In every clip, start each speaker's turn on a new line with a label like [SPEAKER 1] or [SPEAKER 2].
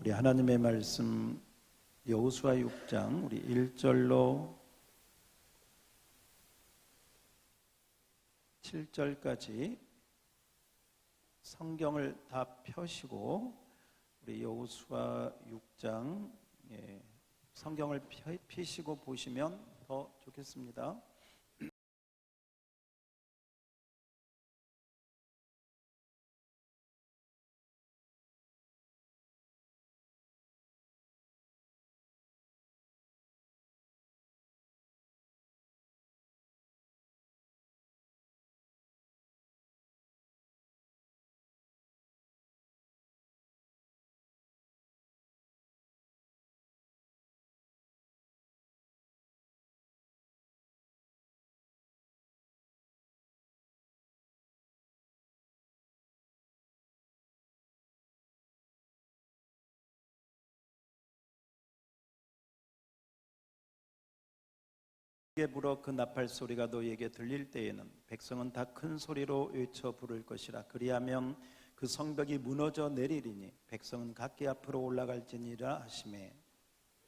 [SPEAKER 1] 우리 하나님의 말씀 여호수아 6장 우리 1절로 7절까지 성경을 다 펴시고 우리 여호수아 6장 성경을 펴시고 보시면 더 좋겠습니다. 에게 불어 그 나팔 소리가 너희에게 들릴 때에는 백성은 다 큰 소리로 외쳐 부를 것이라. 그리하면 그 성벽이 무너져 내리리니 백성은 각기 앞으로 올라갈지니라 하시매.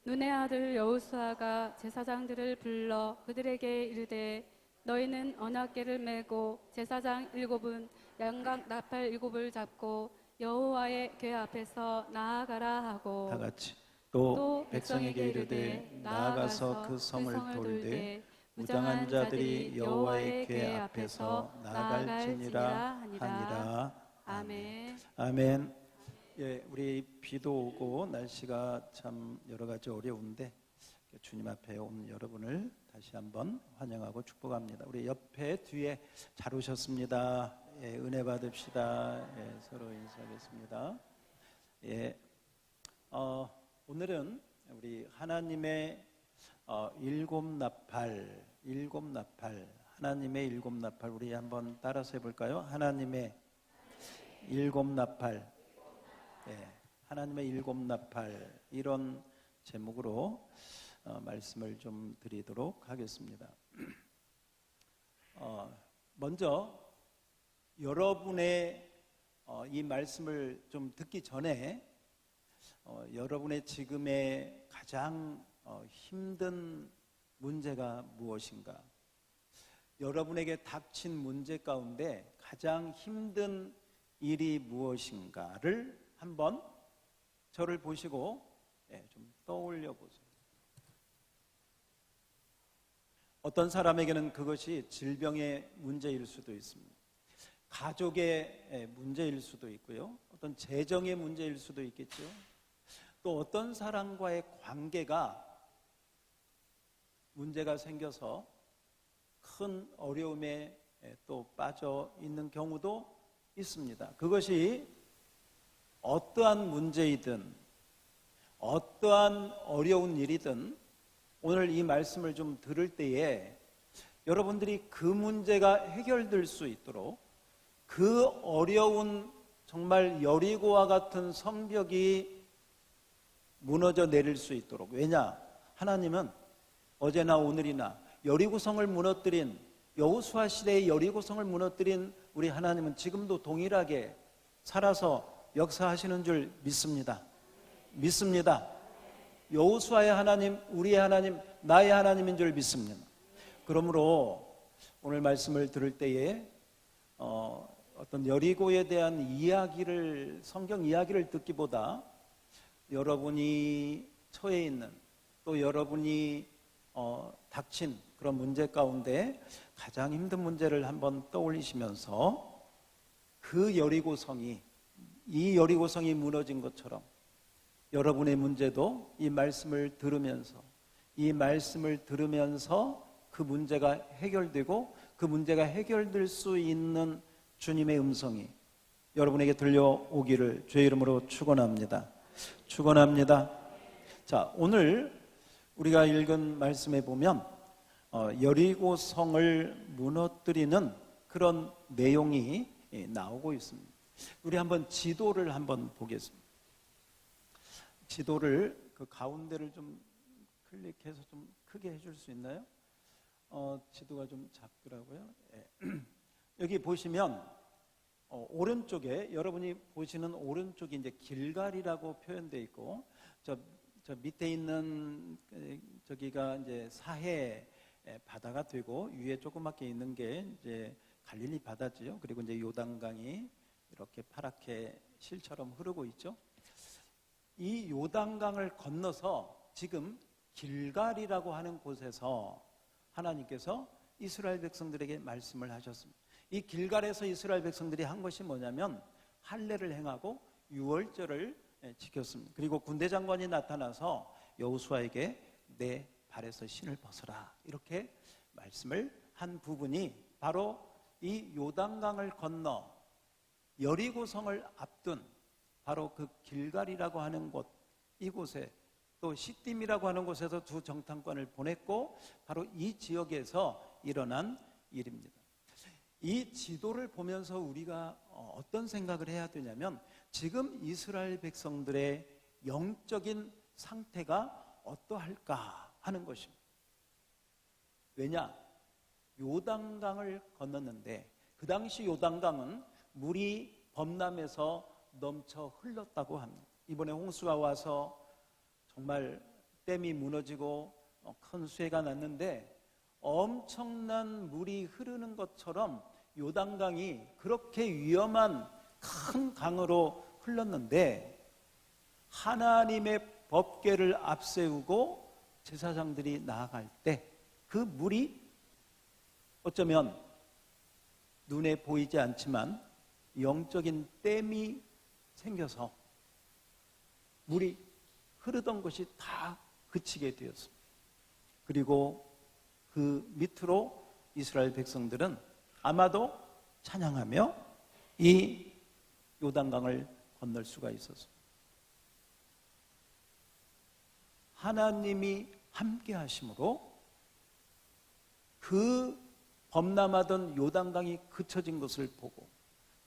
[SPEAKER 2] 눈의 아들 여호수아가 제사장들을 불러 그들에게 이르되 너희는 언약궤를 메고 제사장 7은 양각 나팔 7을 잡고 여호와의 궤 앞에서 나아가라 하고
[SPEAKER 1] 다 같이 또 백성에게 이르되 나아가서 그 성을 돌되 무장한 자들이 여호와의 궤 앞에서 나아갈지니라 하니라.
[SPEAKER 2] 아멘.
[SPEAKER 1] 아멘. 예, 우리 비도 오고 날씨가 참 여러 가지 어려운데 주님 앞에 온 여러분을 다시 한번 환영하고 축복합니다. 우리 옆에 뒤에 잘 오셨습니다. 예, 은혜 받읍시다. 예, 서로 인사하겠습니다. 예, 오늘은 우리 하나님의 일곱 나팔, 하나님의 일곱 나팔, 우리 한번 따라서 해볼까요? 하나님의 일곱 나팔, 예, 하나님의 일곱 나팔, 이런 제목으로 말씀을 좀 드리도록 하겠습니다. 먼저 여러분의 이 말씀을 좀 듣기 전에 여러분의 지금의 가장 힘든 문제가 무엇인가? 여러분에게 닥친 문제 가운데 가장 힘든 일이 무엇인가를 한번 저를 보시고 좀 떠올려 보세요. 어떤 사람에게는 그것이 질병의 문제일 수도 있습니다. 가족의 문제일 수도 있고요. 어떤 재정의 문제일 수도 있겠죠. 또 어떤 사람과의 관계가 문제가 생겨서 큰 어려움에 또 빠져 있는 경우도 있습니다. 그것이 어떠한 문제이든 어떠한 어려운 일이든 오늘 이 말씀을 좀 들을 때에 여러분들이 그 문제가 해결될 수 있도록 그 어려운 정말 여리고와 같은 성벽이 무너져 내릴 수 있도록. 왜냐? 하나님은 어제나 오늘이나 여리고성을 무너뜨린, 여호수아 시대의 여리고성을 무너뜨린 우리 하나님은 지금도 동일하게 살아서 역사하시는 줄 믿습니다. 여호수아의 하나님, 우리의 하나님, 나의 하나님인 줄 믿습니다. 그러므로 오늘 말씀을 들을 때에 어떤 여리고에 대한 이야기를, 성경 이야기를 듣기보다 여러분이 처해 있는, 또 여러분이 닥친 그런 문제 가운데 가장 힘든 문제를 한번 떠올리시면서 그 여리고성이, 이 여리고성이 무너진 것처럼 여러분의 문제도 이 말씀을 들으면서 그 문제가 해결되고 그 문제가 해결될 수 있는 주님의 음성이 여러분에게 들려오기를 주의 이름으로 축원합니다. 자, 오늘 우리가 읽은 말씀에 보면 여리고성을 무너뜨리는 그런 내용이 나오고 있습니다. 우리 한번 지도를 한번 보겠습니다. 지도를 그 가운데를 좀 클릭해서 좀 크게 해줄 수 있나요? 지도가 좀 작더라고요. 여기 보시면 오른쪽에 여러분이 보시는 오른쪽이 이제 길갈이라고 표현되어 있고 저 밑에 있는 저기가 이제 사해 바다가 되고 위에 조그맣게 있는 게 이제 갈릴리 바다지요. 그리고 이제 요단강이 이렇게 파랗게 실처럼 흐르고 있죠. 이 요단강을 건너서 지금 길갈이라고 하는 곳에서 하나님께서 이스라엘 백성들에게 말씀을 하셨습니다. 이 길갈에서 이스라엘 백성들이 한 것이 뭐냐면 할례를 행하고 유월절을 지켰습니다. 그리고 군대 장관이 나타나서 여호수아에게 내 발에서 신을 벗어라 이렇게 말씀을 한 부분이 바로 이 요단강을 건너 여리고성을 앞둔 바로 그 길갈이라고 하는 곳, 이곳에 또 시딤이라고 하는 곳에서 두 정탐관을 보냈고 바로 이 지역에서 일어난 일입니다. 이 지도를 보면서 우리가 어떤 생각을 해야 되냐면 지금 이스라엘 백성들의 영적인 상태가 어떠할까 하는 것입니다. 왜냐? 요단강을 건넜는데 그 당시 요단강은 물이 범람해서 넘쳐 흘렀다고 합니다. 이번에 홍수가 와서 정말 댐이 무너지고 큰 수해가 났는데 엄청난 물이 흐르는 것처럼 요단강이 그렇게 위험한 큰 강으로 흘렀는데 하나님의 법궤를 앞세우고 제사장들이 나아갈 때 그 물이 어쩌면 눈에 보이지 않지만 영적인 댐이 생겨서 물이 흐르던 것이 다 그치게 되었습니다. 그리고 그 밑으로 이스라엘 백성들은 아마도 찬양하며 이 요단강을 건널 수가 있었습니다. 하나님이 함께 하심으로 그 범람하던 요단강이 그쳐진 것을 보고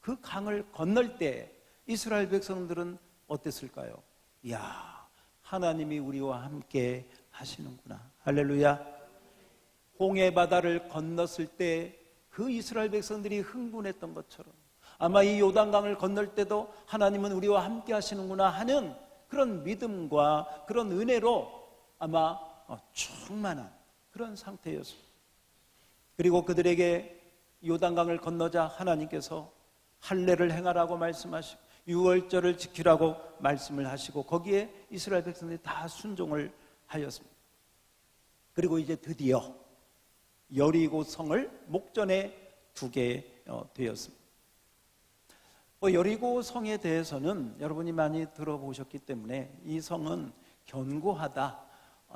[SPEAKER 1] 그 강을 건널 때 이스라엘 백성들은 어땠을까요? 이야, 하나님이 우리와 함께 하시는구나. 할렐루야. 홍해 바다를 건넜을 때 그 이스라엘 백성들이 흥분했던 것처럼 아마 이 요단강을 건널 때도 하나님은 우리와 함께 하시는구나 하는 그런 믿음과 그런 은혜로 아마 충만한 그런 상태였습니다. 그리고 그들에게 요단강을 건너자 하나님께서 할례를 행하라고 말씀하시고 유월절을 지키라고 말씀을 하시고 거기에 이스라엘 백성들이 다 순종을 하였습니다. 그리고 이제 드디어 여리고 성을 목전에 두게 되었습니다. 여리고 성에 대해서는 여러분이 많이 들어보셨기 때문에 이 성은 견고하다,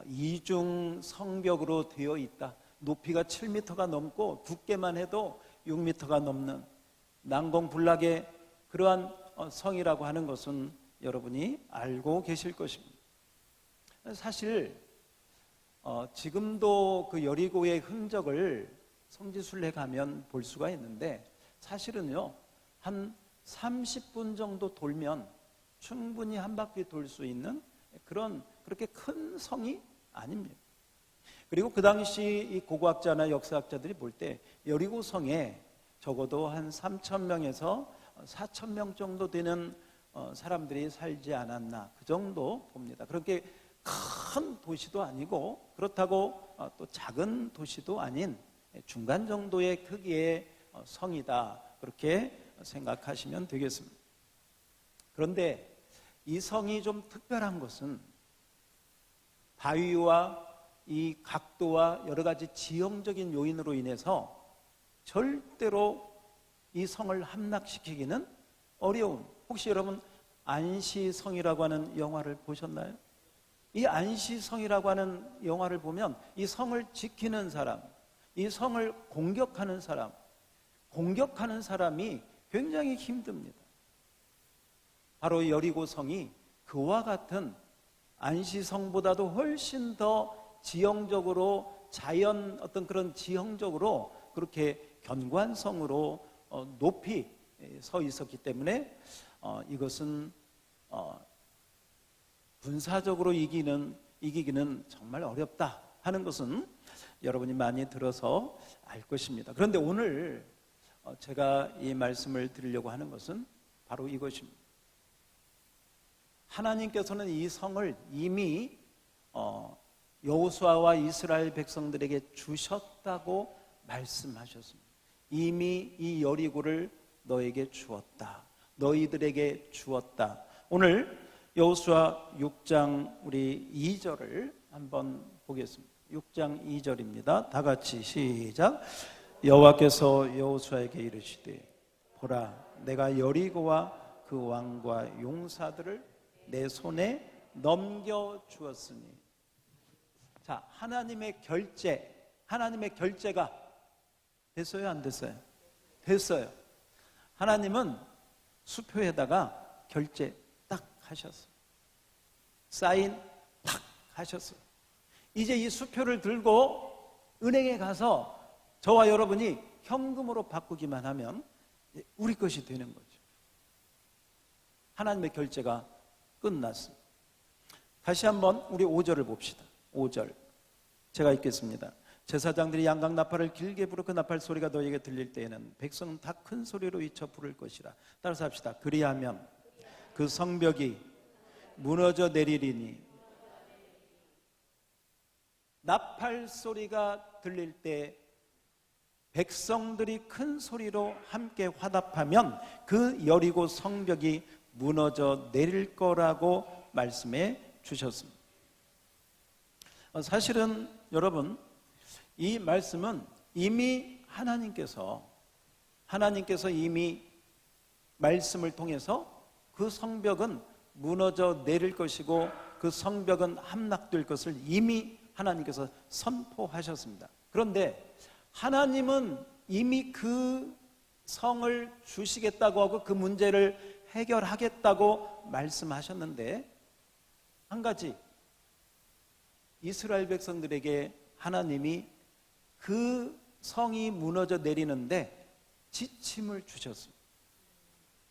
[SPEAKER 1] 이중 성벽으로 되어 있다, 높이가 7m가 넘고 두께만 해도 6m가 넘는 난공불락의 그러한 성이라고 하는 것은 여러분이 알고 계실 것입니다. 사실 지금도 그 여리고의 흔적을 성지순례 가면 볼 수가 있는데 사실은요 한 30분 정도 돌면 충분히 한 바퀴 돌 수 있는 그렇게 큰 성이 아닙니다. 그리고 그 당시 이 고고학자나 역사학자들이 볼 때 여리고 성에 적어도 한 3,000명에서 4,000명 정도 되는 사람들이 살지 않았나 그 정도 봅니다. 그렇게 큰 도시도 아니고 그렇다고 또 작은 도시도 아닌 중간 정도의 크기의 성이다 그렇게 생각하시면 되겠습니다. 그런데 이 성이 좀 특별한 것은 바위와 이 각도와 여러 가지 지형적인 요인으로 인해서 절대로 이 성을 함락시키기는 어려운, 혹시 여러분 안시성이라고 하는 영화를 보셨나요? 이 안시성이라고 하는 영화를 보면 이 성을 지키는 사람, 이 성을 공격하는 사람이 굉장히 힘듭니다. 바로 여리고성이 그와 같은 안시성보다도 훨씬 더 지형적으로 자연 어떤 그런 지형적으로 그렇게 견고한 성으로 높이 서 있었기 때문에 이것은 군사적으로 이기기는 정말 어렵다 하는 것은 여러분이 많이 들어서 알 것입니다. 그런데 오늘 제가 이 말씀을 드리려고 하는 것은 바로 이것입니다. 하나님께서는 이 성을 이미 여호수아와 이스라엘 백성들에게 주셨다고 말씀하셨습니다. 이미 이 여리고를 너에게 주었다. 너희들에게 주었다. 오늘 여호수아 6장 우리 2절을 한번 보겠습니다. 6장 2절입니다. 다 같이 시작. 여호와께서 여호수아에게 이르시되 보라 내가 여리고와 그 왕과 용사들을 내 손에 넘겨 주었으니. 자, 하나님의 결제가 됐어요, 안 됐어요? 됐어요. 하나님은 수표에다가 결제 딱 하셨어요. 사인 탁 하셨어요. 이제 이 수표를 들고 은행에 가서 저와 여러분이 현금으로 바꾸기만 하면 우리 것이 되는 거죠. 하나님의 결제가 끝났습니다. 다시 한번 우리 5절을 봅시다. 5절 제가 읽겠습니다. 제사장들이 양각 나팔을 길게 부르 그 나팔 소리가 너에게 들릴 때에는 백성은 다 큰 소리로 외쳐 부를 것이라. 따라서 합시다. 그리하면 그 성벽이 무너져 내리리니. 나팔 소리가 들릴 때 백성들이 큰 소리로 함께 화답하면 그 여리고 성벽이 무너져 내릴 거라고 말씀해 주셨습니다. 사실은 여러분 이 말씀은 이미 하나님께서 이미 말씀을 통해서 그 성벽은 무너져 내릴 것이고 그 성벽은 함락될 것을 이미 하나님께서 선포하셨습니다. 그런데 하나님은 이미 그 성을 주시겠다고 하고 그 문제를 해결하겠다고 말씀하셨는데 한 가지 이스라엘 백성들에게 하나님이 그 성이 무너져 내리는데 지침을 주셨습니다.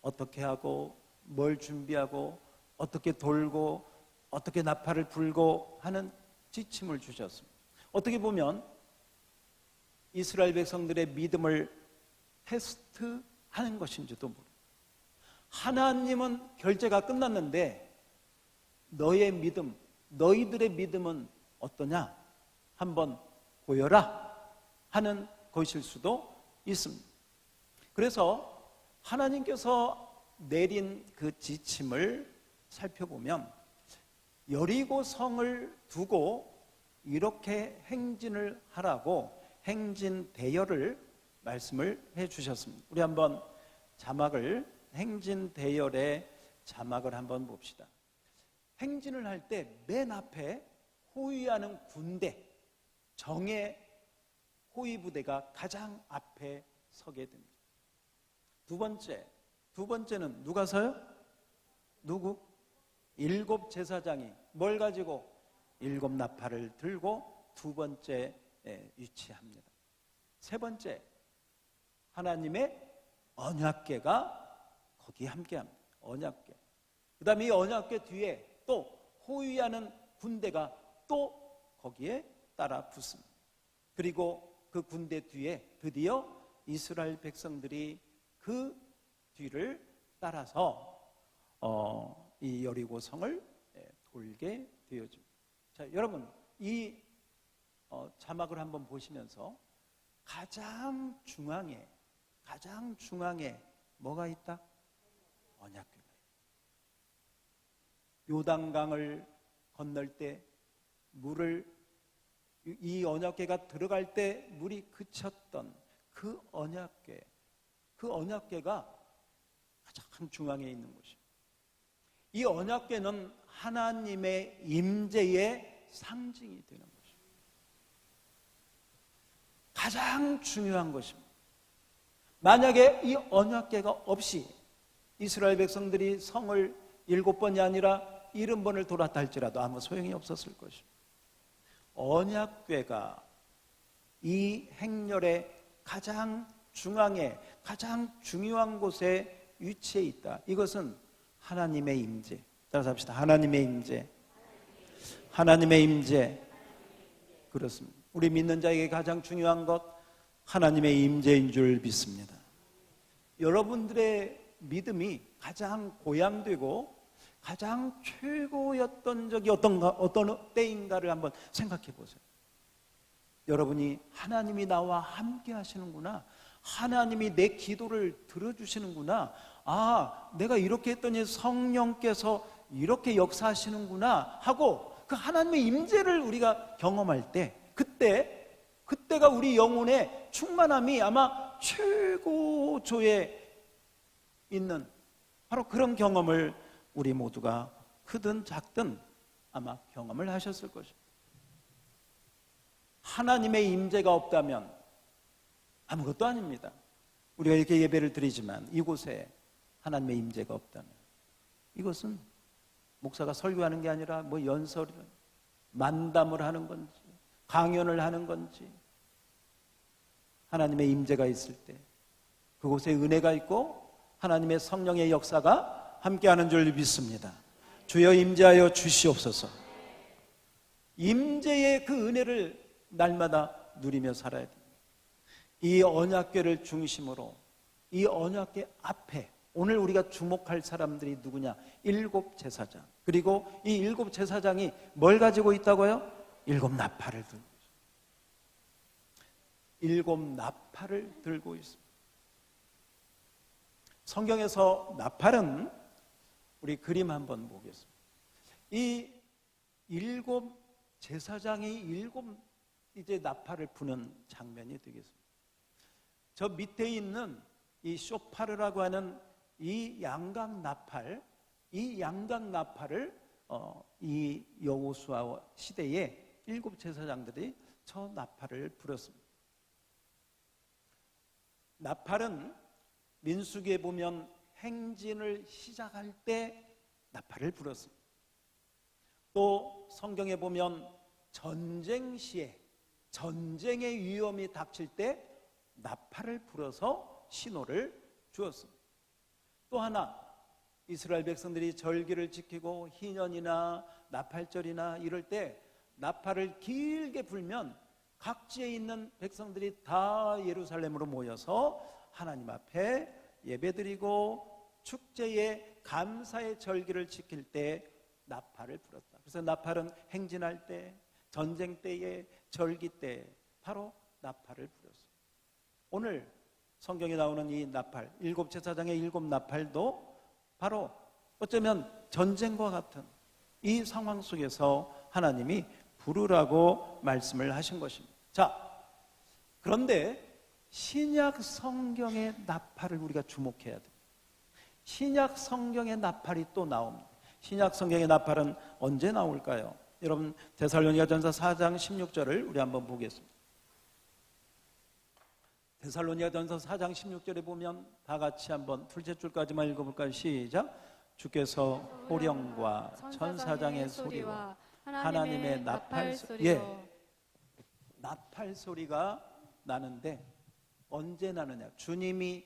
[SPEAKER 1] 어떻게 하고 뭘 준비하고 어떻게 돌고 어떻게 나팔을 불고 하는 지침을 주셨습니다. 어떻게 보면 이스라엘 백성들의 믿음을 테스트하는 것인지도 모릅니다. 하나님은 결제가 끝났는데 너의 믿음, 너희들의 믿음은 어떠냐? 한번 보여라 하는 것일 수도 있습니다. 그래서 하나님께서 내린 그 지침을 살펴보면 여리고 성을 두고 이렇게 행진을 하라고 행진 대열을 말씀을 해 주셨습니다. 우리 한번 자막을 행진 대열의 자막을 한번 봅시다. 행진을 할 때 맨 앞에 호위하는 군대, 정예 호위 부대가 가장 앞에 서게 됩니다. 두 번째는 누가 서요? 누구? 7 제사장이 뭘 가지고? 7 나팔을 들고 두 번째 위치합니다. 세 번째, 하나님의 언약궤가 거기에 함께합니다. 언약궤. 그 다음에 이 언약궤 뒤에 또 호위하는 군대가 또 거기에 따라 붙습니다. 그리고 그 군대 뒤에 드디어 이스라엘 백성들이 그 뒤를 따라서 이 여리고 성을 돌게 되어집니다. 자, 여러분 이 자막을 한번 보시면서 가장 중앙에 뭐가 있다? 언약궤가 있다. 요단강을 건널 때 물을 이 언약궤가 들어갈 때 물이 그쳤던 그 언약궤가 가장 중앙에 있는 것입니다. 이 언약궤는 하나님의 임재의 상징이 되는 것입니다. 가장 중요한 것입니다. 만약에 이 언약궤가 없이 이스라엘 백성들이 성을 7번이 아니라 70번을 돌았다 할지라도 아무 소용이 없었을 것입니다. 언약궤가 이 행렬의 가장 중앙에 가장 중요한 곳에 위치해 있다. 이것은 하나님의 임재. 따라서 합시다. 하나님의 임재. 하나님의 임재. 그렇습니다. 우리 믿는 자에게 가장 중요한 것 하나님의 임재인 줄 믿습니다. 여러분들의 믿음이 가장 고양되고 가장 최고였던 적이 어떤 때인가를 한번 생각해 보세요. 여러분이 하나님이 나와 함께 하시는구나, 하나님이 내 기도를 들어주시는구나, 내가 이렇게 했더니 성령께서 이렇게 역사하시는구나 하고 그 하나님의 임재를 우리가 경험할 때, 그때가 우리 영혼의 충만함이 아마 최고조에 있는 바로 그런 경험을 우리 모두가 크든 작든 아마 경험을 하셨을 것입니다. 하나님의 임재가 없다면 아무것도 아닙니다. 우리가 이렇게 예배를 드리지만 이곳에 하나님의 임재가 없다면 이것은 목사가 설교하는 게 아니라 뭐 연설을, 만담을 하는 건지 강연을 하는 건지, 하나님의 임재가 있을 때 그곳에 은혜가 있고 하나님의 성령의 역사가 함께하는 줄 믿습니다. 주여 임재하여 주시옵소서. 임재의 그 은혜를 날마다 누리며 살아야 됩니다. 이 언약궤를 중심으로 이 언약궤 앞에 오늘 우리가 주목할 사람들이 누구냐? 7 제사장. 그리고 이 7 제사장이 뭘 가지고 있다고요? 7 나팔을 들고 있습니다. 7 나팔을 들고 있습니다. 성경에서 나팔은 우리 그림 한번 보겠습니다. 이 7 제사장이 7 이제 나팔을 부는 장면이 되겠습니다. 저 밑에 있는 이 쇼파르라고 하는 이 양각 나팔을 이 여호수아 시대에 7 제사장들이 저 나팔을 불었습니다. 나팔은 민수기에 보면 행진을 시작할 때 나팔을 불었습니다. 또 성경에 보면 전쟁 시에 전쟁의 위험이 닥칠 때 나팔을 불어서 신호를 주었습니다. 또 하나, 이스라엘 백성들이 절기를 지키고 희년이나 나팔절이나 이럴 때 나팔을 길게 불면 각지에 있는 백성들이 다 예루살렘으로 모여서 하나님 앞에 예배드리고 축제의 감사의 절기를 지킬 때 나팔을 불었다. 그래서 나팔은 행진할 때, 전쟁 때에, 절기 때 바로 나팔을 불었어요. 오늘 성경에 나오는 이 나팔, 7 제사장의 7 나팔도 바로 어쩌면 전쟁과 같은 이 상황 속에서 하나님이 부르라고 말씀을 하신 것입니다. 자, 그런데 신약 성경의 나팔을 우리가 주목해야 돼요. 신약 성경의 나팔이 또 나옵니다. 신약 성경의 나팔은 언제 나올까요? 여러분 데살로니가전서 4장 16절을 우리 한번 보겠습니다. 데살로니가전서 4장 16절에 보면 다 같이 한번 둘째 줄까지만 읽어볼까요? 시작. 주께서 호령과 천사장의 소리와 하나님의 나팔 소리, 나팔 소리가 나는데 언제 나느냐? 주님이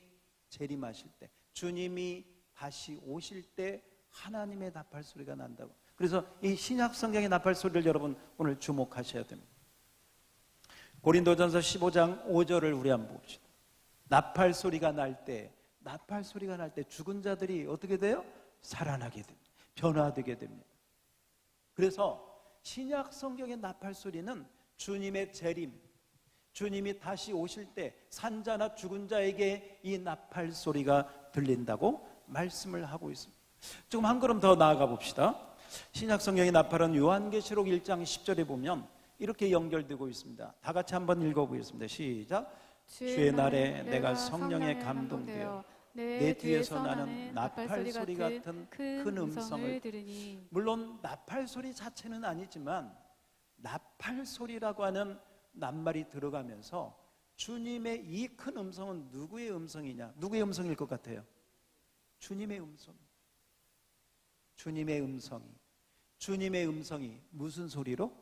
[SPEAKER 1] 재림하실 때, 주님이 다시 오실 때 하나님의 나팔 소리가 난다고. 그래서 이 신약 성경의 나팔 소리를 여러분 오늘 주목하셔야 됩니다. 고린도전서 15장 5절을 우리 한번 봅시다. 나팔 소리가 날 때 죽은 자들이 어떻게 돼요? 살아나게 됩니다. 변화되게 됩니다. 그래서 신약 성경의 나팔 소리는 주님의 재림, 주님이 다시 오실 때 산자나 죽은 자에게 이 나팔 소리가 들린다고 말씀을 하고 있습니다. 조금 한 걸음 더 나아가 봅시다. 신약 성경의 나팔은 요한계시록 1장 10절에 보면 이렇게 연결되고 있습니다. 다 같이 한번 읽어보겠습니다. 시작. 주의 날에 내가 성령에 감동되어 내 뒤에서 나는 나팔 소리 같은 큰 음성을
[SPEAKER 2] 들으니.
[SPEAKER 1] 물론 나팔 소리 자체는 아니지만 나팔 소리라고 하는 낱말이 들어가면서 주님의 이 큰 음성은 누구의 음성이냐? 누구의 음성일 것 같아요? 주님의 음성. 주님의 음성이 무슨 소리로?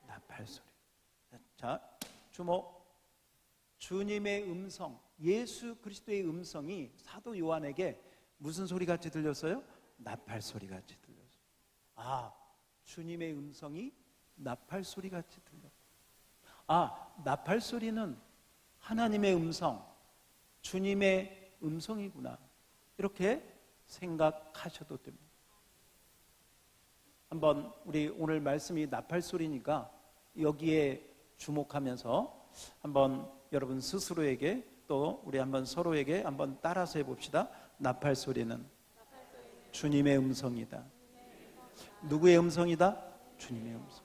[SPEAKER 1] 나팔 소리. 자, 주목. 주님의 음성, 예수 그리스도의 음성이 사도 요한에게 무슨 소리 같이 들렸어요? 나팔 소리 같이 들렸어요. 주님의 음성이 나팔 소리 같이 들렸어요. 나팔 소리는 하나님의 음성, 주님의 음성이구나, 이렇게 생각하셔도 됩니다. 한번 우리 오늘 말씀이 나팔소리니까 여기에 주목하면서 한번 여러분 스스로에게 또 우리 한번 서로에게 한번 따라서 해봅시다. 나팔소리는 주님의 음성이다. 누구의 음성이다? 주님의 음성.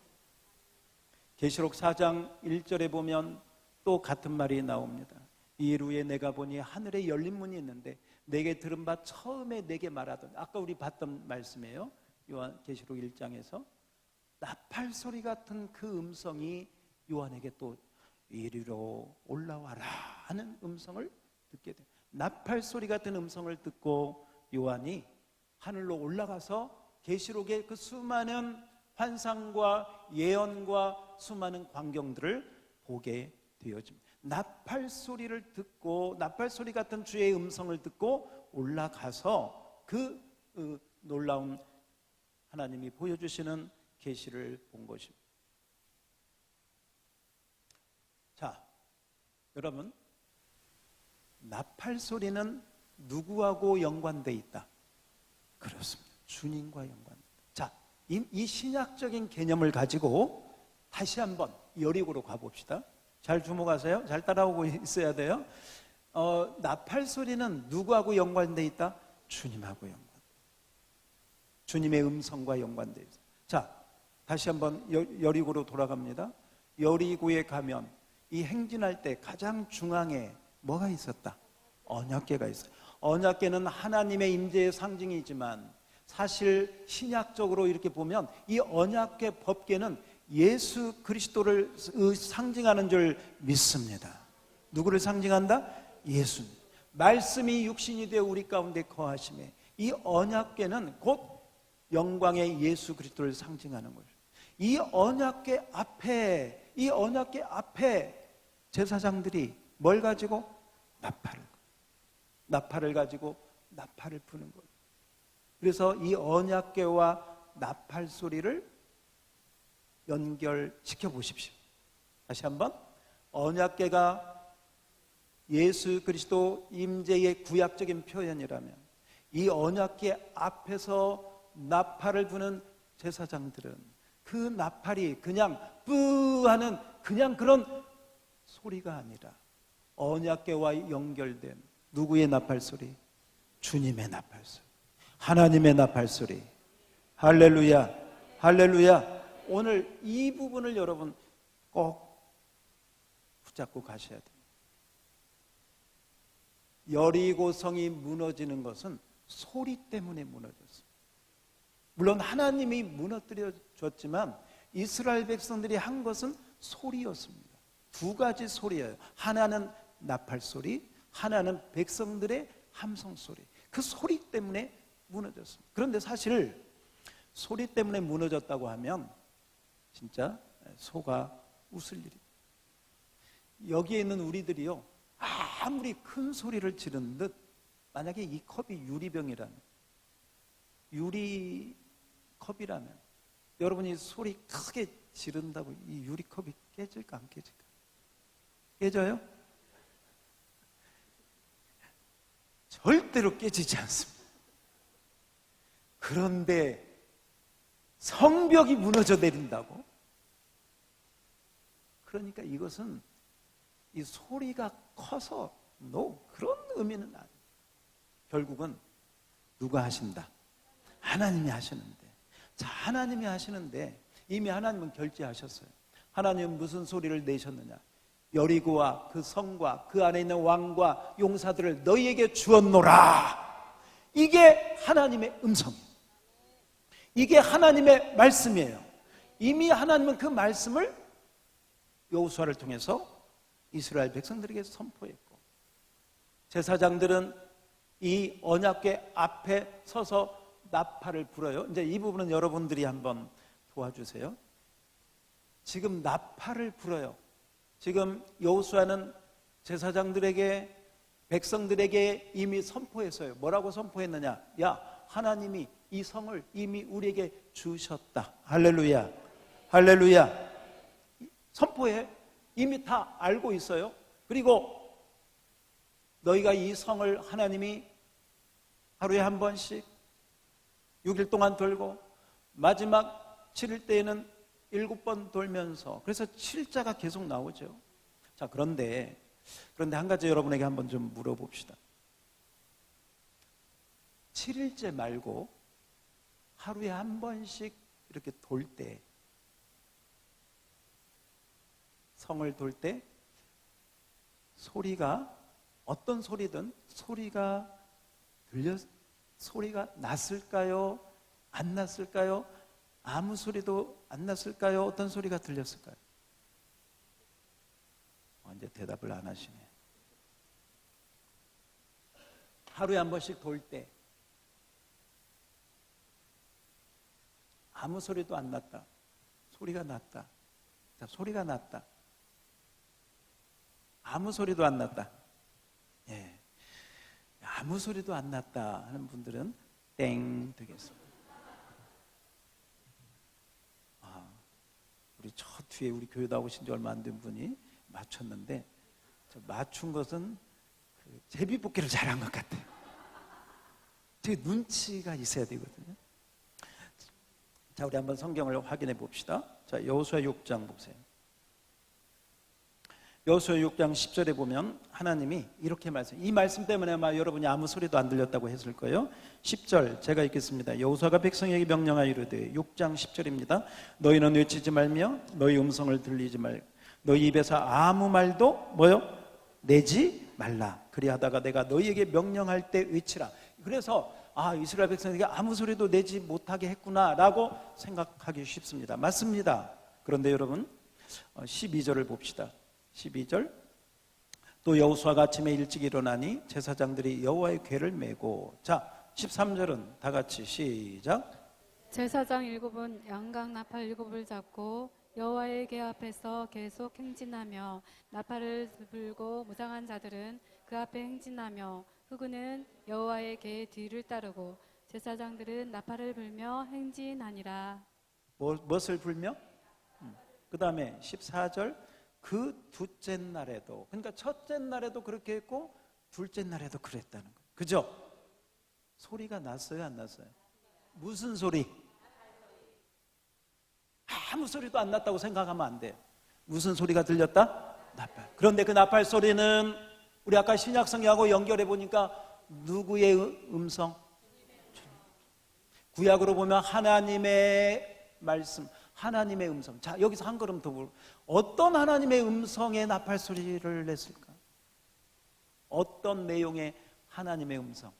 [SPEAKER 1] 계시록 4장 1절에 보면 또 같은 말이 나옵니다. 이일 후에 내가 보니 하늘에 열린 문이 있는데 내게 들은 바 처음에 내게 말하던, 아까 우리 봤던 말씀이에요. 요한 계시록 1장에서 나팔 소리 같은 그 음성이 요한에게 또 이리로 올라와라 하는 음성을 듣게 돼요. 나팔 소리 같은 음성을 듣고 요한이 하늘로 올라가서 계시록의 그 수많은 환상과 예언과 수많은 광경들을 보게 되어집니다. 나팔 소리를 듣고, 나팔 소리 같은 주의 음성을 듣고 올라가서 그 놀라운 하나님이 보여주시는 계시를 본 것입니다. 자, 여러분, 나팔 소리는 누구하고 연관되어 있다? 그렇습니다. 주님과 연관되어 있다. 자, 이 신약적인 개념을 가지고 다시 한번 여리고로 가봅시다. 잘 주목하세요. 잘 따라오고 있어야 돼요. 나팔 소리는 누구하고 연관되어 있다? 주님하고 연관되어 있다. 주님의 음성과 연관되어 있다. 자, 다시 한번 여리고로 돌아갑니다. 여리고에 가면 이 행진할 때 가장 중앙에 뭐가 있었다? 언약궤가 있어요. 언약궤는 하나님의 임재의 상징이지만 사실 신약적으로 이렇게 보면 이 언약궤 법궤는 예수 그리스도를 상징하는 줄 믿습니다. 누구를 상징한다? 예수님. 말씀이 육신이 되어 우리 가운데 거하심에 이 언약궤는 곧 영광의 예수 그리스도를 상징하는 거예요. 이 언약궤 앞에 제사장들이 뭘 가지고? 나팔을 가지고 나팔을 부는 거예요. 그래서 이 언약궤와 나팔 소리를 연결시켜 보십시오. 다시 한번, 언약궤가 예수 그리스도 임재의 구약적인 표현이라면 이 언약궤 앞에서 나팔을 부는 제사장들은 그 나팔이 그냥 뿌하는 그냥 그런 소리가 아니라 언약궤와 연결된 누구의 나팔 소리? 주님의 나팔 소리, 하나님의 나팔 소리. 할렐루야, 할렐루야. 오늘 이 부분을 여러분 꼭 붙잡고 가셔야 됩니다. 여리고성이 무너지는 것은 소리 때문에 무너졌습니다. 물론 하나님이 무너뜨려 줬지만 이스라엘 백성들이 한 것은 소리였습니다. 두 가지 소리예요. 하나는 나팔 소리, 하나는 백성들의 함성 소리. 그 소리 때문에 무너졌습니다. 그런데 사실 소리 때문에 무너졌다고 하면 진짜 소가 웃을 일이. 여기에 있는 우리들이요, 아무리 큰 소리를 지르는 듯, 만약에 이 컵이 유리병이라면, 유리컵이라면 여러분이 소리 크게 지른다고 이 유리컵이 깨질까 안 깨질까? 깨져요? 절대로 깨지지 않습니다. 그런데 성벽이 무너져 내린다고? 그러니까 이것은 이 소리가 커서 그런 의미는 아니에요. 결국은 누가 하신다? 하나님이 하시는데. 자, 하나님이 하시는데 이미 하나님은 결제하셨어요. 하나님은 무슨 소리를 내셨느냐? 여리고와 그 성과 그 안에 있는 왕과 용사들을 너희에게 주었노라. 이게 하나님의 음성, 이게 하나님의 말씀이에요. 이미 하나님은 그 말씀을 여호수아를 통해서 이스라엘 백성들에게 선포했고, 제사장들은 이 언약궤 앞에 서서 나팔을 불어요. 이제 이 부분은 여러분들이 한번 도와주세요. 지금 나팔을 불어요. 지금 여호수아는 제사장들에게, 백성들에게 이미 선포했어요. 뭐라고 선포했느냐? 야, 하나님이 이 성을 이미 우리에게 주셨다. 할렐루야, 할렐루야. 선포해. 이미 다 알고 있어요. 그리고 너희가 이 성을 하나님이 하루에 한 번씩 6일 동안 돌고 마지막 7일 때에는 7번 돌면서, 그래서 7자가 계속 나오죠. 자, 그런데 한 가지 여러분에게 한번 좀 물어봅시다. 7일째 말고 하루에 한 번씩 이렇게 돌 때, 성을 돌 때 소리가, 어떤 소리든 소리가 났을까요? 안 났을까요? 아무 소리도 안 났을까요? 어떤 소리가 들렸을까요? 이제 대답을 안 하시네. 하루에 한 번씩 돌 때 아무 소리도 안 났다. 소리가 났다. 자, 소리가 났다. 아무 소리도 안 났다. 예. 아무 소리도 안 났다 하는 분들은 땡 되겠습니다. 우리 저 뒤에 우리 교회 나오신 지 얼마 안 된 분이 맞췄는데, 저 맞춘 것은 그 제비뽑기를 잘한 것 같아요. 되게 눈치가 있어야 되거든요. 자, 우리 한번 성경을 확인해 봅시다. 자, 여호수아 6장 보세요. 여호수아 6장 10절에 보면 하나님이 이렇게 이 말씀 때문에 아마 여러분이 아무 소리도 안 들렸다고 했을 거예요. 10절 제가 읽겠습니다. 여호수아가 백성에게 명령하여 이르되, 6장 10절입니다. 너희는 외치지 말며 너희 음성을 들리지 말고 너희 입에서 아무 말도 내지 말라. 그리하다가 내가 너희에게 명령할 때 외치라. 그래서 이스라엘 백성에게 아무 소리도 내지 못하게 했구나라고 생각하기 쉽습니다. 맞습니다. 그런데 여러분 12절을 봅시다. 12절, 또 여호수아가 아침에 일찍 일어나니 제사장들이 여호와의 궤를 메고, 자 13절은 다 같이 시작.
[SPEAKER 2] 제사장 7은 양각 나팔 7을 잡고 여호와의 궤 앞에서 계속 행진하며, 나팔을 불고 무장한 자들은 그 앞에 행진하며, 흑우는 여호와의 궤 뒤를 따르고 제사장들은 나팔을 불며 행진하니라.
[SPEAKER 1] 무엇을 불며? 그 다음에 14절, 그 둘째 날에도, 그러니까 첫째 날에도 그렇게 했고 둘째 날에도 그랬다는 거예요. 그죠? 소리가 났어요, 안 났어요? 무슨 소리? 아무 소리도 안 났다고 생각하면 안 돼요. 무슨 소리가 들렸다? 나팔. 그런데 그 나팔 소리는 우리 아까 신약성경하고 연결해 보니까 누구의 음성? 구약으로 보면 하나님의 말씀, 하나님의 음성. 자, 여기서 한 걸음 더 볼. 어떤 하나님의 음성의 나팔 소리를 냈을까? 어떤 내용의 하나님의 음성?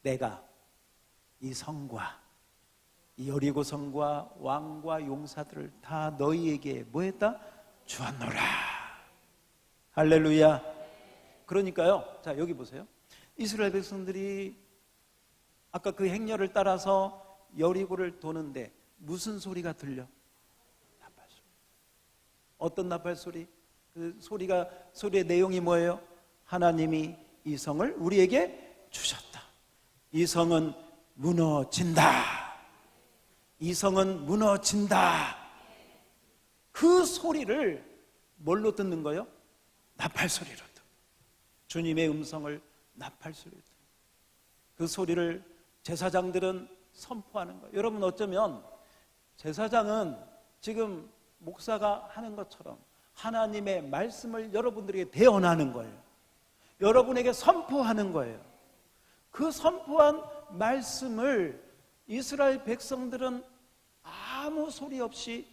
[SPEAKER 1] 내가 이 성과, 이 여리고 성과 왕과 용사들을 다 너희에게 뭐했다? 주었노라. 할렐루야. 그러니까요, 자 여기 보세요. 이스라엘 백성들이 아까 그 행렬을 따라서 여리고를 도는데 무슨 소리가 들려? 나팔 소리. 어떤 나팔 소리? 그 소리의 내용이 뭐예요? 하나님이 이 성을 우리에게 주셨다. 이 성은 무너진다. 이 성은 무너진다. 그 소리를 뭘로 듣는 거예요? 나팔 소리로 듣는. 주님의 음성을 나팔 소리로 듣는. 그 소리를 제사장들은 선포하는 거예요. 여러분, 어쩌면 제사장은 지금 목사가 하는 것처럼 하나님의 말씀을 여러분들에게 대언하는 거예요. 여러분에게 선포하는 거예요. 그 선포한 말씀을 이스라엘 백성들은 아무 소리 없이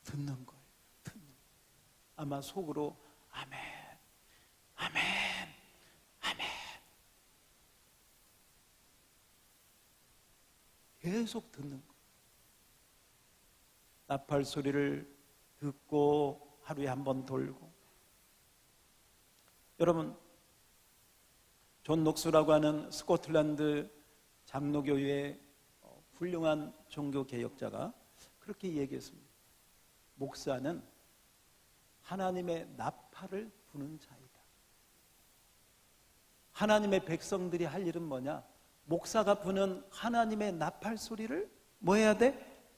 [SPEAKER 1] 듣는 거예요. 아마 속으로 아멘, 아멘, 아멘 계속 듣는 거예요. 나팔 소리를 듣고 하루에 한 번 돌고. 여러분, 존 녹스라고 하는 스코틀랜드 장로교회의 훌륭한 종교 개혁자가 그렇게 얘기했습니다. 목사는 하나님의 나팔을 부는 자이다. 하나님의 백성들이 할 일은 뭐냐? 목사가 부는 하나님의 나팔 소리를 뭐 해야 돼?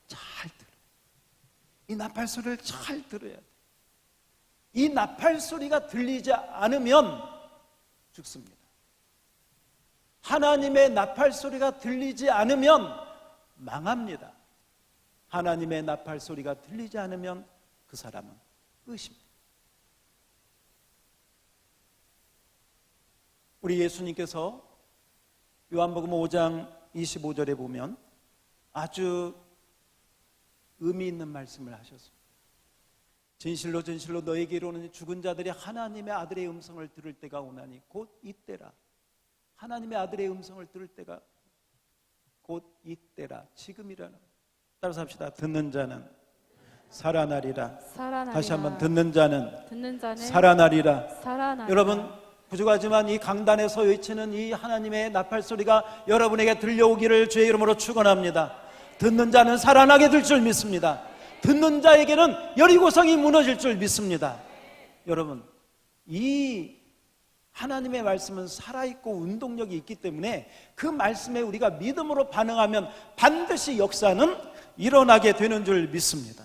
[SPEAKER 1] 잘 들어. 이 나팔 소리를 잘 들어야 돼. 이 나팔 소리가 들리지 않으면 죽습니다. 하나님의 나팔 소리가 들리지 않으면 망합니다. 하나님의 나팔 소리가 들리지 않으면 그 사람은 끝입니다. 우리 예수님께서 요한복음 5장 25절에 보면 아주 의미 있는 말씀을 하셨습니다. 진실로 진실로 너에게 이르노니 죽은 자들이 하나님의 아들의 음성을 들을 때가 오나니 곧 이때라. 하나님의 아들의 음성을 들을 때가 곧 이때라. 지금이라는. 따라서 합시다. 듣는 자는 살아나리라. 다시 한번 듣는 자는 살아나리라. 여러분, 부족하지만 이 강단에서 외치는 이 하나님의 나팔 소리가 여러분에게 들려오기를 주의 이름으로 축원합니다. 듣는 자는 살아나게 될 줄 믿습니다. 듣는 자에게는 여리고성이 무너질 줄 믿습니다. 여러분, 이 하나님의 말씀은 살아있고 운동력이 있기 때문에 그 말씀에 우리가 믿음으로 반응하면 반드시 역사는 일어나게 되는 줄 믿습니다.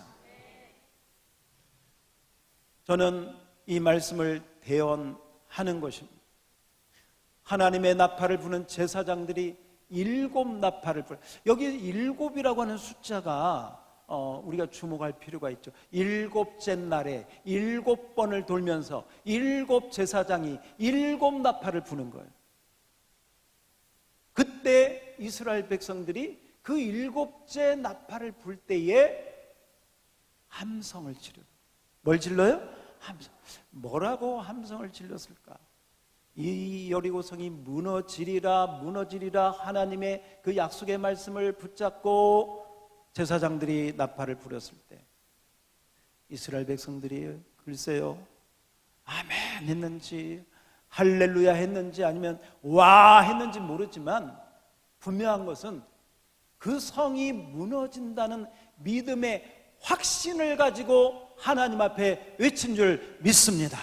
[SPEAKER 1] 저는 이 말씀을 대언하는 것입니다. 하나님의 나팔을 부는 제사장들이 7 나팔을 불어요. 여기 7이라고 하는 숫자가 우리가 주목할 필요가 있죠. 7째 날에 7번을 돌면서 7 제사장이 7 나팔을 부는 거예요. 그때 이스라엘 백성들이 그 7째 나팔을 불 때에 함성을 지르요. 뭘 질러요? 함성. 뭐라고 함성을 질렀을까? 이 여리고성이 무너지리라 무너지리라. 하나님의 그 약속의 말씀을 붙잡고 제사장들이 나팔을 불었을 때 이스라엘 백성들이 글쎄요 아멘 했는지 할렐루야 했는지 아니면 와 했는지 모르지만 분명한 것은 그 성이 무너진다는 믿음의 확신을 가지고 하나님 앞에 외친 줄 믿습니다.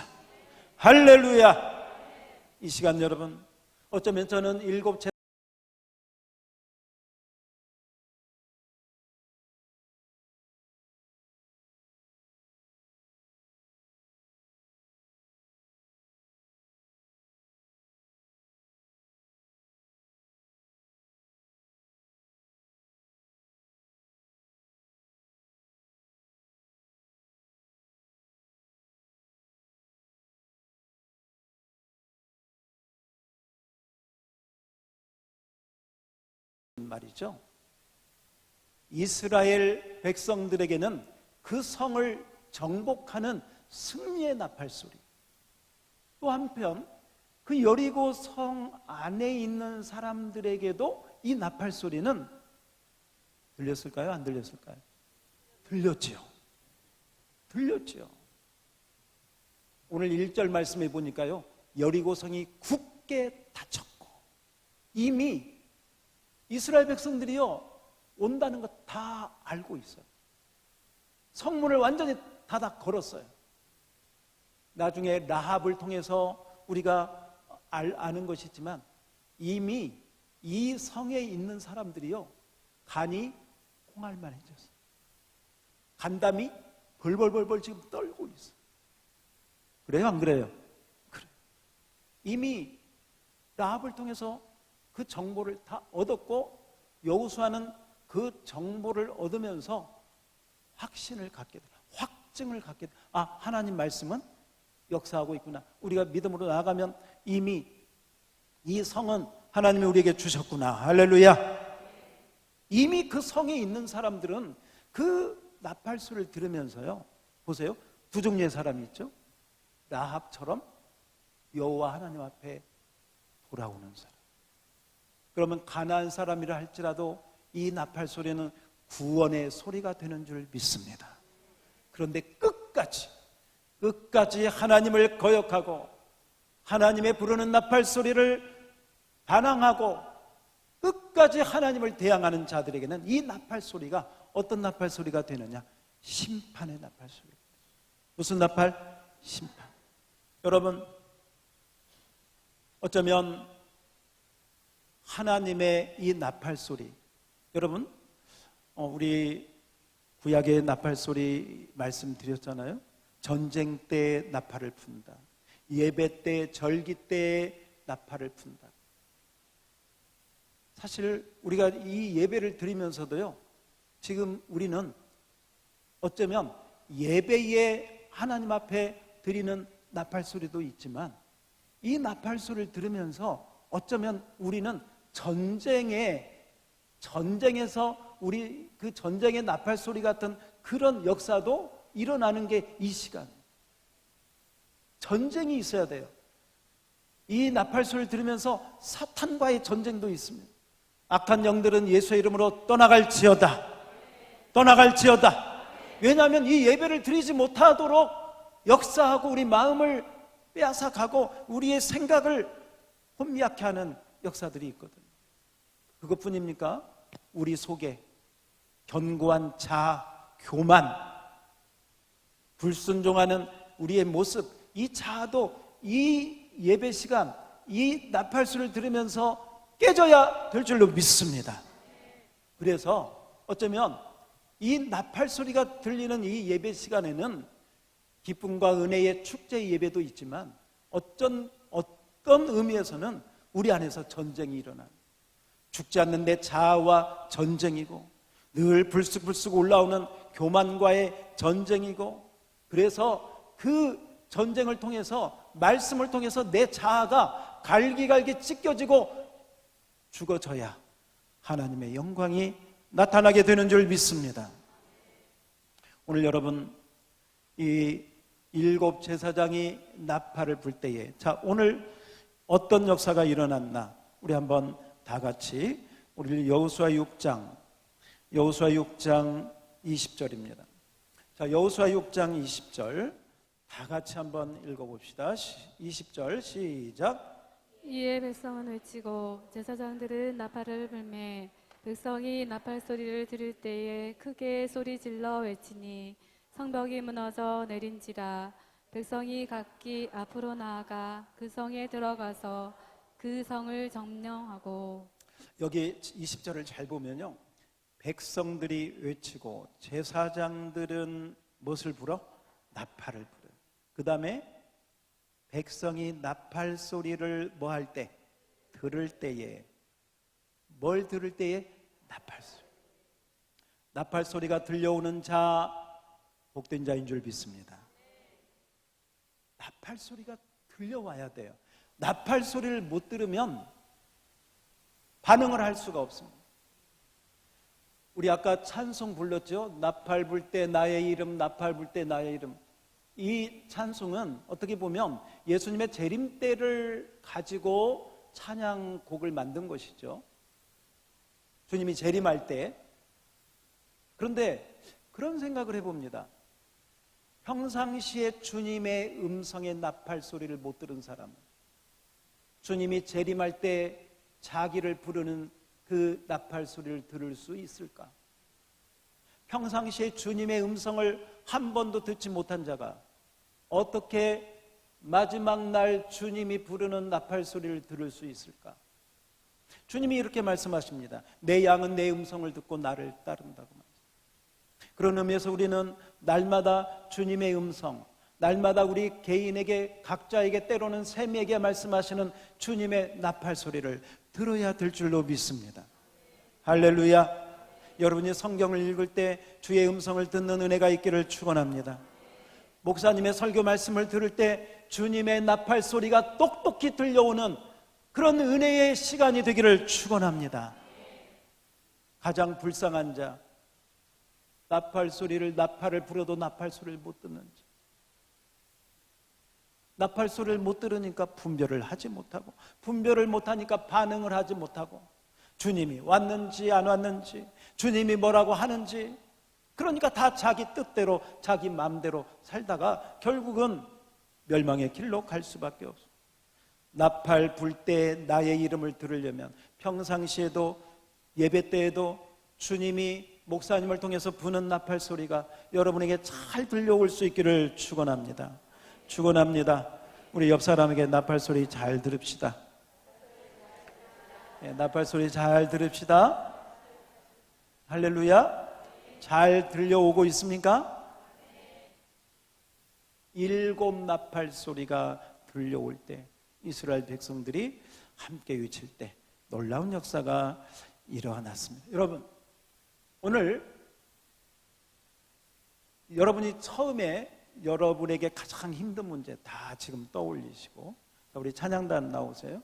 [SPEAKER 1] 할렐루야. 이 시간 여러분, 어쩌면 저는 7 말이죠. 이스라엘 백성들에게는 그 성을 정복하는 승리의 나팔 소리, 또 한편 그 여리고 성 안에 있는 사람들에게도 이 나팔 소리는 들렸을까요? 안 들렸을까요? 들렸지요. 들렸지요. 오늘 1절 말씀해 보니까요, 여리고 성이 굳게 닫혔고 이미 이스라엘 백성들이요 온다는 거 다 알고 있어요. 성문을 완전히 닫아 걸었어요. 나중에 라합을 통해서 우리가 아는 것이지만 이미 이 성에 있는 사람들이요 간이 콩알만해졌어요. 간담이 벌벌벌벌 지금 떨고 있어요. 그래요, 안 그래요? 그래요. 이미 라합을 통해서 그 정보를 다 얻었고 여호수아는 그 정보를 얻으면서 확신을 갖게 돼, 확증을 갖게 돼. 아, 하나님 말씀은 역사하고 있구나. 우리가 믿음으로 나아가면 이미 이 성은 하나님이 우리에게 주셨구나. 할렐루야. 이미 그 성에 있는 사람들은 그 나팔 소리를 들으면서요, 보세요, 두 종류의 사람이 있죠. 라합처럼 여호와 하나님 앞에 돌아오는 사람. 그러면 가나안 사람이라 할지라도 이 나팔 소리는 구원의 소리가 되는 줄 믿습니다. 그런데 끝까지 하나님을 거역하고 하나님의 부르는 나팔 소리를 반항하고 끝까지 하나님을 대항하는 자들에게는 이 나팔 소리가 어떤 나팔 소리가 되느냐? 심판의 나팔 소리. 무슨 나팔? 심판. 여러분, 어쩌면 하나님의 이 나팔 소리, 여러분, 우리 구약의 나팔 소리 말씀드렸잖아요. 전쟁 때 나팔을 푼다, 예배 때, 절기 때 나팔을 분다. 사실 우리가 이 예배를 드리면서도요, 지금 우리는 어쩌면 예배에 하나님 앞에 드리는 나팔 소리도 있지만, 이 나팔 소리를 들으면서 어쩌면 우리는 전쟁에서 우리 그 전쟁의 나팔 소리 같은 그런 역사도 일어나는 게 이 시간. 전쟁이 있어야 돼요. 이 나팔 소리를 들으면서 사탄과의 전쟁도 있습니다. 악한 영들은 예수의 이름으로 떠나갈지어다. 왜냐하면 이 예배를 드리지 못하도록 역사하고 우리 마음을 빼앗아가고 우리의 생각을 혼미하게 하는 역사들이 있거든요. 그것뿐입니까? 우리 속에 견고한 자아, 교만, 불순종하는 우리의 모습, 이 자아도 이 예배 시간, 이 나팔소리를 들으면서 깨져야 될 줄로 믿습니다. 그래서 어쩌면 이 나팔소리가 들리는 이 예배 시간에는 기쁨과 은혜의 축제 예배도 있지만 어떤 의미에서는 우리 안에서 전쟁이 일어나는, 죽지 않는 내 자아와 전쟁이고 늘 불쑥불쑥 올라오는 교만과의 전쟁이고, 그래서 그 전쟁을 통해서, 말씀을 통해서 내 자아가 갈기갈기 찢겨지고 죽어져야 하나님의 영광이 나타나게 되는 줄 믿습니다. 오늘 여러분, 이 7 제사장이 나팔을 불 때에, 자, 오늘 어떤 역사가 일어났나 우리 한번 다 같이 우리 여호수아 6장 20절입니다. 자, 여호수아 6장 20절 다 같이 한번 읽어봅시다. 20절 시작.
[SPEAKER 2] 이에 백성은 외치고 제사장들은 나팔을 불매 백성이 나팔 소리를 들을 때에 크게 소리 질러 외치니 성벽이 무너져 내린지라. 백성이 각기 앞으로 나아가 그 성에 들어가서 그 성을 점령하고.
[SPEAKER 1] 여기 20절을 잘 보면요, 백성들이 외치고 제사장들은 무엇을 불어? 나팔을 불어요. 그 다음에 백성이 나팔 소리를 뭐 할 때? 들을 때에, 뭘 들을 때에? 나팔 소리. 나팔 소리가 들려오는 자 복된 자인 줄 믿습니다. 나팔 소리가 들려와야 돼요. 나팔 소리를 못 들으면 반응을 할 수가 없습니다. 우리 아까 찬송 불렀죠? 나팔 불 때 나의 이름, 나팔 불 때 나의 이름. 이 찬송은 어떻게 보면 예수님의 재림때를 가지고 찬양곡을 만든 것이죠. 주님이 재림할 때. 그런데 그런 생각을 해봅니다. 평상시에 주님의 음성의 나팔 소리를 못 들은 사람, 주님이 재림할 때 자기를 부르는 그 나팔 소리를 들을 수 있을까? 평상시에 주님의 음성을 한 번도 듣지 못한 자가 어떻게 마지막 날 주님이 부르는 나팔 소리를 들을 수 있을까? 주님이 이렇게 말씀하십니다. 내 양은 내 음성을 듣고 나를 따른다고 말합니다. 그런 의미에서 우리는 날마다 주님의 음성, 날마다 우리 개인에게, 각자에게, 때로는 셈에게 말씀하시는 주님의 나팔 소리를 들어야 될 줄로 믿습니다. 할렐루야. 여러분이 성경을 읽을 때 주의 음성을 듣는 은혜가 있기를 축원합니다. 목사님의 설교 말씀을 들을 때 주님의 나팔 소리가 똑똑히 들려오는 그런 은혜의 시간이 되기를 축원합니다. 가장 불쌍한 자, 나팔을 불어도 나팔 소리를 못 듣는 자, 나팔 소리를 못 들으니까 분별을 하지 못하고, 분별을 못하니까 반응을 하지 못하고, 주님이 왔는지 안 왔는지, 주님이 뭐라고 하는지, 그러니까 다 자기 뜻대로 자기 마음대로 살다가 결국은 멸망의 길로 갈 수밖에 없어요. 나팔 불 때 나의 이름을 들으려면 평상시에도 예배 때에도 주님이 목사님을 통해서 부는 나팔 소리가 여러분에게 잘 들려올 수 있기를 축원합니다. 축원합니다. 우리 옆 사람에게 나팔 소리 잘 들읍시다. 네, 나팔 소리 잘 들읍시다. 할렐루야. 잘 들려오고 있습니까? 7 나팔 소리가 들려올 때, 이스라엘 백성들이 함께 외칠 때 놀라운 역사가 일어났습니다. 여러분, 오늘 여러분이 처음에 여러분에게 가장 힘든 문제 다 지금 떠올리시고, 우리 찬양단 나오세요.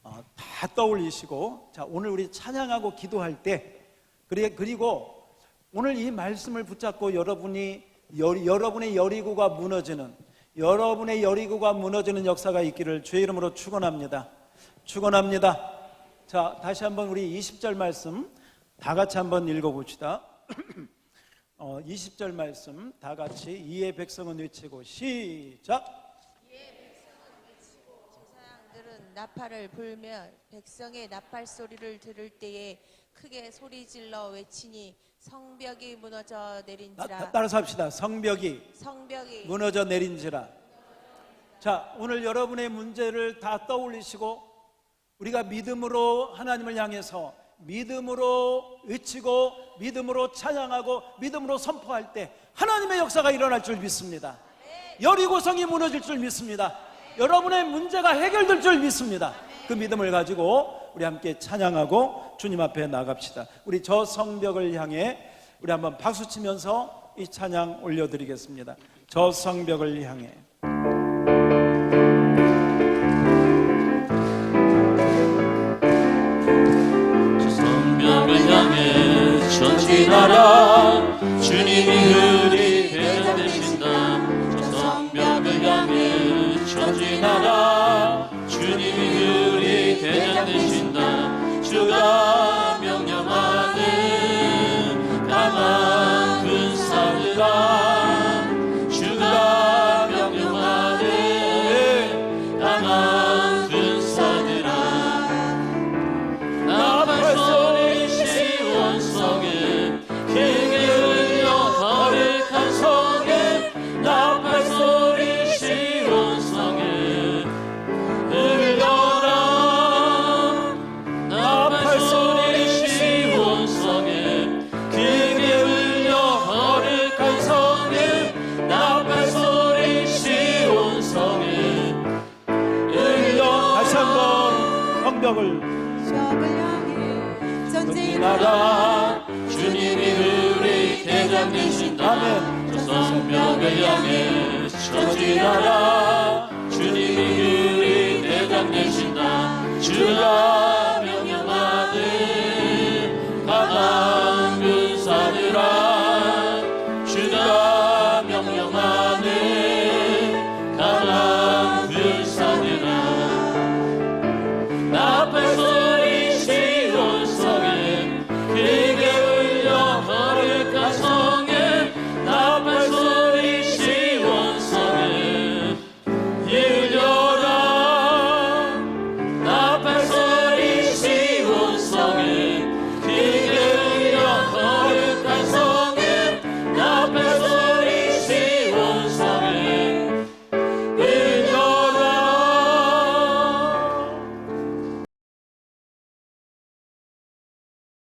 [SPEAKER 1] 다 떠올리시고, 자, 오늘 우리 찬양하고 기도할 때, 그리고 오늘 이 말씀을 붙잡고 여러분의 여리고가 무너지는, 여러분의 여리고가 무너지는 역사가 있기를 주의 이름으로 축원합니다. 축원합니다. 자, 다시 한번 우리 20절 말씀 다 같이 한번 읽어봅시다. 20절 말씀 다 같이 이의 백성은 외치고 시작.
[SPEAKER 3] 제사장들은 나팔을 불며 백성의 나팔 소리를 들을 때에 크게 소리질러 외치니 성벽이 무너져 내린지라.
[SPEAKER 1] 따라서 합시다. 성벽이 무너져 내린지라. 자, 오늘 여러분의 문제를 다 떠올리시고 우리가 믿음으로 하나님을 향해서 믿음으로 외치고 믿음으로 찬양하고 믿음으로 선포할 때 하나님의 역사가 일어날 줄 믿습니다. 여리고성이 무너질 줄 믿습니다. 여러분의 문제가 해결될 줄 믿습니다. 그 믿음을 가지고 우리 함께 찬양하고 주님 앞에 나갑시다. 우리 저 성벽을 향해 우리 한번 박수 치면서 이 찬양 올려드리겠습니다. 저 성벽을 향해.
[SPEAKER 4] 전진하라 주님이 우리 대장 되신다. 저 성벽을 향해 전진하라 주님이 우리 대장 되신다. 주가 명령하는 강한 군사들아, 주가 명령하는 강한 군사들아, 나팔 소리 시온 성에 크게 울려 거룩한 성에, 나팔 소리 시온 성에 울려라. 나팔 소리 시온 성에 크게 울려 거룩한 성에, 나팔 소리 시온 성에 울려.
[SPEAKER 1] 다시 한번 성벽을
[SPEAKER 3] 향해
[SPEAKER 4] 전진하라 주님이 우리 대장 되신다.
[SPEAKER 1] 아멘.
[SPEAKER 4] 저 성벽을 향해 전진하라 주님이 우리 대장 되신다. 주가